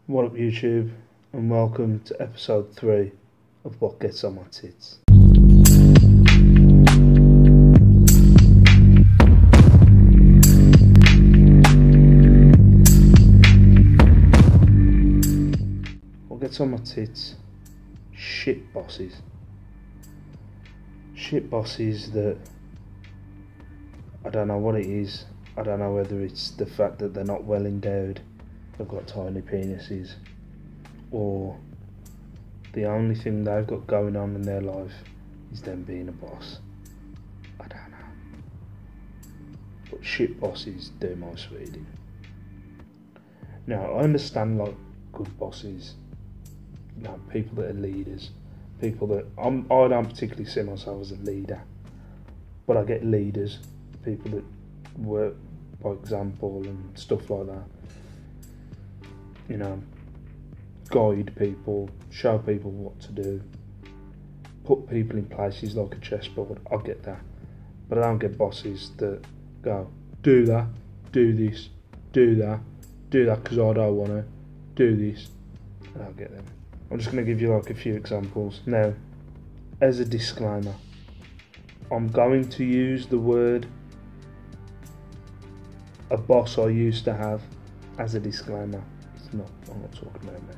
What up YouTube, and welcome to episode 3 of What Gets on My Tits. What gets on my tits? Shit bosses. Shit bosses that I don't know what it is. I don't know whether it's the fact that they're not well endowed, they've got tiny penises, or the only thing they've got going on in their life is them being a boss. I don't know. But shit bosses do my sweeting. Now, I understand like good bosses, you know, people that are leaders, people that I don't particularly see myself as a leader, but I get leaders, people that work by example and stuff like that. You know, guide people, show people what to do, put people in places like a chessboard. I get that, but I don't get bosses that go, do that, do this, do that because I don't want to do this. I don't get them. I'm just going to give you like a few examples. Now, as a disclaimer, I'm going to use the word a boss I used to have as a disclaimer. I'm not talking about me.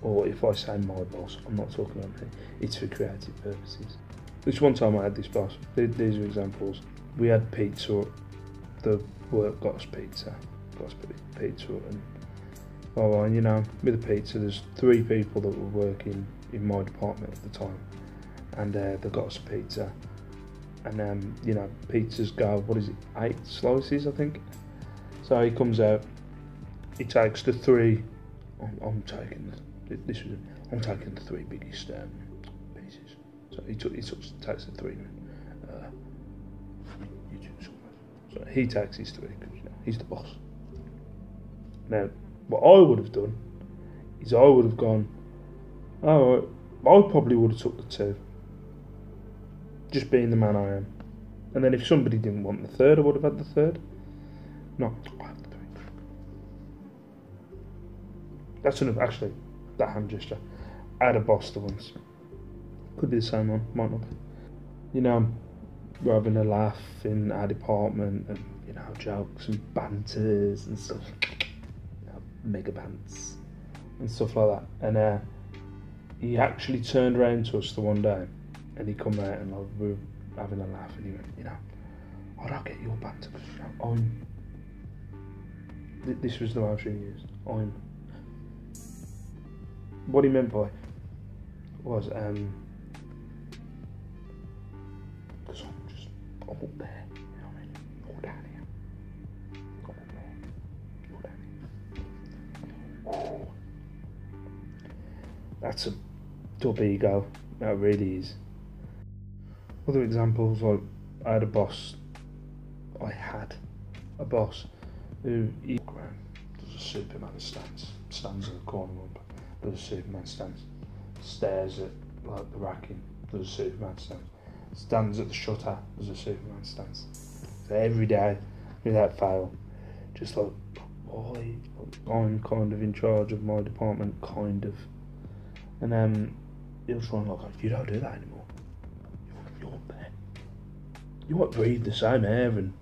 Or if I say my boss, I'm not talking about me. It's for creative purposes. This one time I had this boss. These are examples. We had pizza. The work got us pizza. And you know, with the pizza, there's 3 people that were working in my department at the time, and they got us pizza. And you know, pizzas go, 8 slices, I think. So he comes out. He takes the 3. I'm taking the 3 biggest pieces. So he takes the 3. So he takes his 3 because you know, he's the boss. Now, what I would have done is I would have gone, oh, I probably would have took the 2, just being the man I am. And then if somebody didn't want the 3rd, I would have had the 3rd. No, I have the 3. That's enough. Actually, that hand gesture. I had a boss the once. Could be the same one, might not be. You know, we're having a laugh in our department, and you know, jokes and banters and stuff. You know, mega bants and stuff like that. And he actually turned around to us the one day, and he come out and like, we were having a laugh, and he went, you know, I don't get your banter because you know, this was the motion he used. What he meant by was because I'm up there, you know what I mean? You're down here. I'm up there. You're down here. Oh. That's a dub ego. That really is. Other examples, like I had a boss who he does a Superman stands at the corner up, does a Superman stance, stares at like the racking, does a Superman stance, stands at the shutter, does a Superman stance. So every day, without fail, just like, boy, I'm kind of in charge of my department, kind of. And he'll try and like, you don't do that anymore. You're there. You might breathe the same air and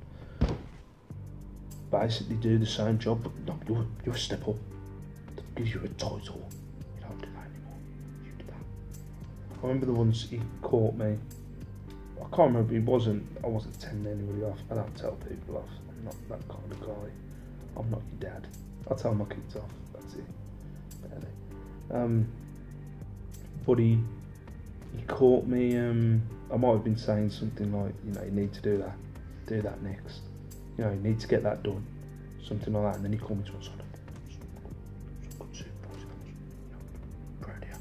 basically do the same job, but no, you're a step up. That gives you a title. You don't do that anymore. You do that. I remember the ones he caught me. I can't remember. I wasn't telling anybody off. I don't tell people off. I'm not that kind of guy. I'm not your dad. I'll tell my kids off. That's it. Barely. But he caught me. I might have been saying something like, you know, you need to do that next. You know, you need to get that done, something like that. And then he called me to one side. Good supervisor, proud of you.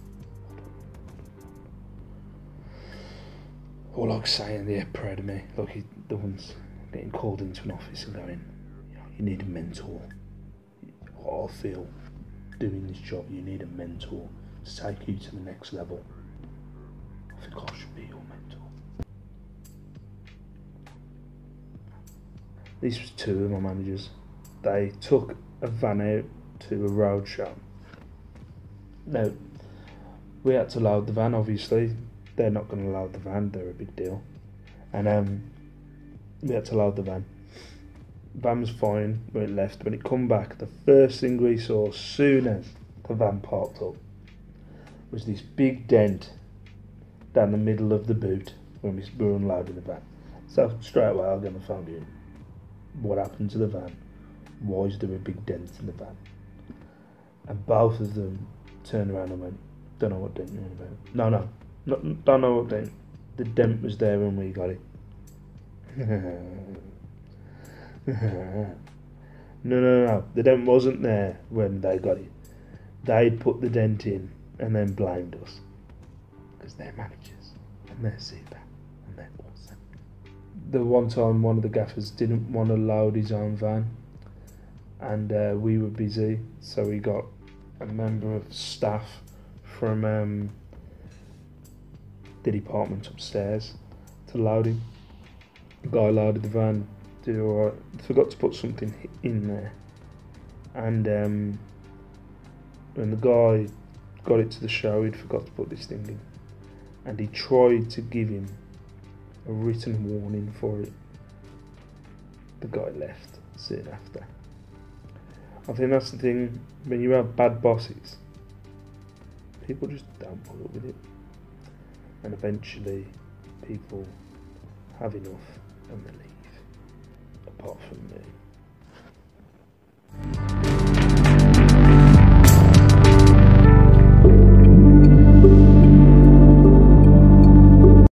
Or like saying, yeah, proud of me. Like the ones getting called into an office and going, you know, you need a mentor. I feel doing this job, you need a mentor to take you to the next level. I think I should be your mentor. These were 2 of my managers. They took a van out to a road show No, we had to load the van, obviously. They're not going to load the van, they're a big deal. And we had to load the van. Van was fine when it left. When it come back, the first thing we saw, as soon as the van parked up, was this big dent down the middle of the boot when we were unloading the van. So straight away I got my phone in. What happened to the van? Why is there a big dent in the van? And both of them turned around and went, don't know what dent you're on about. No, don't know what dent. The dent was there when we got it. No. The dent wasn't there when they got it. They'd put the dent in and then blamed us. Because they're managers and they're super and they're awesome. The one time one of the gaffers didn't want to load his own van and we were busy, so we got a member of staff from the department upstairs to load him. The guy loaded the van, did alright, forgot to put something in there, and when the guy got it to the show, he'd forgot to put this thing in, and he tried to give him a written warning for it. The guy left soon after. I think that's the thing, when you have bad bosses, people just don't put up with it, and eventually people have enough and they leave, apart from me.